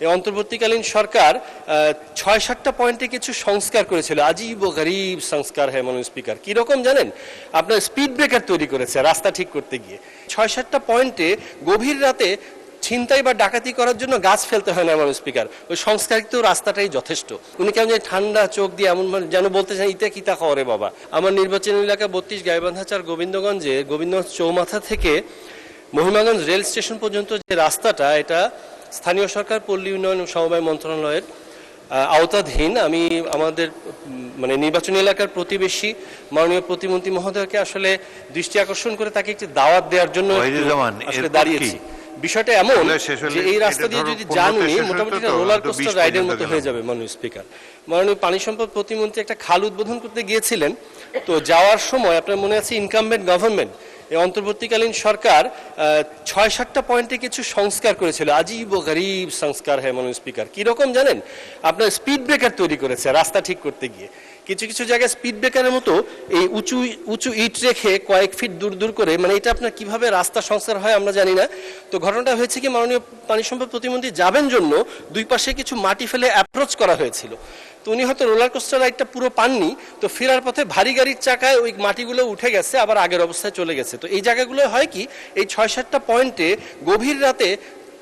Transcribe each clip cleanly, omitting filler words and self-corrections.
এই অন্তর্বর্তীকালীন সরকার ৬-৭টা পয়েন্টে কিছু সংস্কার করেছিল। আজীব ও গরিব সংস্কার হ্যাঁ মাননীয় স্পিকার। কীরকম জানেন? আপনার স্পিড ব্রেকার তৈরি করেছে রাস্তা ঠিক করতে গিয়ে। ৬-৭টা পয়েন্টে গভীর রাতে ছিনতাই বা ডাকাতি করার জন্য গাছ ফেলতে হয় না মাননীয় স্পিকার। ওই সংস্কারিত রাস্তাটাই যথেষ্ট। উনি কেমন যে ঠান্ডা চোখ দিয়ে এমন যেন বলতে চান ইতে কিতা খবরে বাবা। আমার নির্বাচনী এলাকা ৩২ গাইবান্ধাচার গোবিন্দগঞ্জে গোবিন্দগঞ্জ চৌমাথা থেকে মহিমাগঞ্জ রেল স্টেশন পর্যন্ত যে রাস্তাটা, এটা স্থানীয় সরকার পল্লী উন্নয়ন ও সমবায় মন্ত্রণালয়ের আওতাধীন। আমি আমাদের নির্বাচনী এলাকার প্রতিবেশী মাননীয় প্রতিমন্ত্রী মহোদয়কে আসলে দৃষ্টি আকর্ষণ করে তাকে একটি দাওয়াত দেওয়ার জন্য আসলে দাঁড়িয়েছি। বিষয়টা এমন যে এই রাস্তা দিয়ে যদি যান উনি মোটামুটি রোলার কোস্টার রাইডের মতো হয়ে যাবে মাননীয় স্পিকার। মাননীয় পানি সম্পদ প্রতিমন্ত্রী একটা খাল উদ্বোধন করতে গিয়েছিলেন, তো যাওয়ার সময় আপনার মনে আছে ইনকামবেন্ট গভর্নমেন্ট এই অন্তর্বর্তীকালীন সরকার ৬-৭টা পয়েন্টে কিছু সংস্কার করেছিল। আজীব ও গরিব সংস্কার হ্যাঁ মাননীয় স্পিকার। কীরকম জানেন? আপনার স্পিড ব্রেকার তৈরি করেছে রাস্তা ঠিক করতে গিয়ে। কিছু কিছু জায়গায় স্পিড ব্রেকারের মতো এই উঁচু উঁচু ইট রেখে কয়েক ফিট দূর দূর করে, এটা আপনার কিভাবে রাস্তা সংস্কার হয় আমরা জানি না। তো ঘটনাটা হয়েছে কি, মাননীয় পানি সম্পদ প্রতিমন্ত্রী যাবেন জন্য দুই পাশে কিছু মাটি ফেলে অ্যাপ্রোচ করা হয়েছিল। তো উনি হয়তো রোলার কোস্টার রাইডটা পুরো পাননি, তো ফেরার পথে ভারী গাড়ির চাকায় ওই মাটিগুলো উঠে গেছে, আবার আগের অবস্থায় চলে গেছে। তো এই জায়গাগুলো হয় কি, এই ৬-৭টা পয়েন্টে গভীর রাতে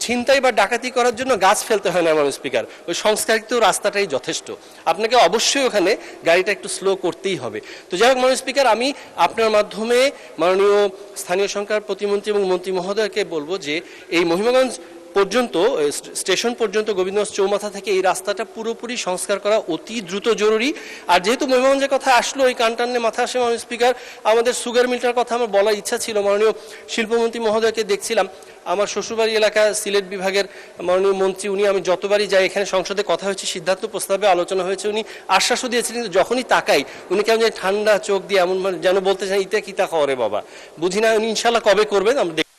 ছিনতাই বা ডাকাতি করার জন্য গাছ ফেলতে হয় না মাননীয় স্পিকার। ওই সংস্কারিত রাস্তাটাই যথেষ্ট। আপনাকে অবশ্যই ওখানে গাড়িটা একটু স্লো করতেই হবে। তো যাই হোক মাননীয় স্পিকার, আমি আপনার মাধ্যমে মাননীয় স্থানীয় সরকার প্রতিমন্ত্রী এবং মন্ত্রী মহোদয়কে বলবো যে এই মহিমাগঞ্জ পর্যন্ত স্টেশন পর্যন্ত গোবিন্দগঞ্জ চৌমাথা থেকে এই রাস্তাটা পুরোপুরি সংস্কার করা অতি দ্রুত জরুরি। আর যেহেতু মহিমাগঞ্জের কথা আসলো, এই কানটান্নে মাথা আসে মাননীয় স্পিকার, আমাদের সুগার মিলটার কথা আমার বলার ইচ্ছা ছিল। মাননীয় শিল্পমন্ত্রী মহোদয়কে দেখছিলাম, আমার শ্বশুরবাড়ি এলাকা সিলেট বিভাগের মাননীয় মন্ত্রী, উনি আমি যতবারই যাই এখানে সংসদে কথা হয়েছে, সিদ্ধান্ত প্রস্তাবে আলোচনা হয়েছে, উনি আশ্বাসও দিয়েছিলেন। কিন্তু যখনই তাকাই উনি কেমন যে ঠান্ডা চোখ দিয়ে এমন যেন বলতে চান ইতে কিতা খবরে বাবা। বুঝি না উনি ইনশাল্লাহ কবে করবেন আমরা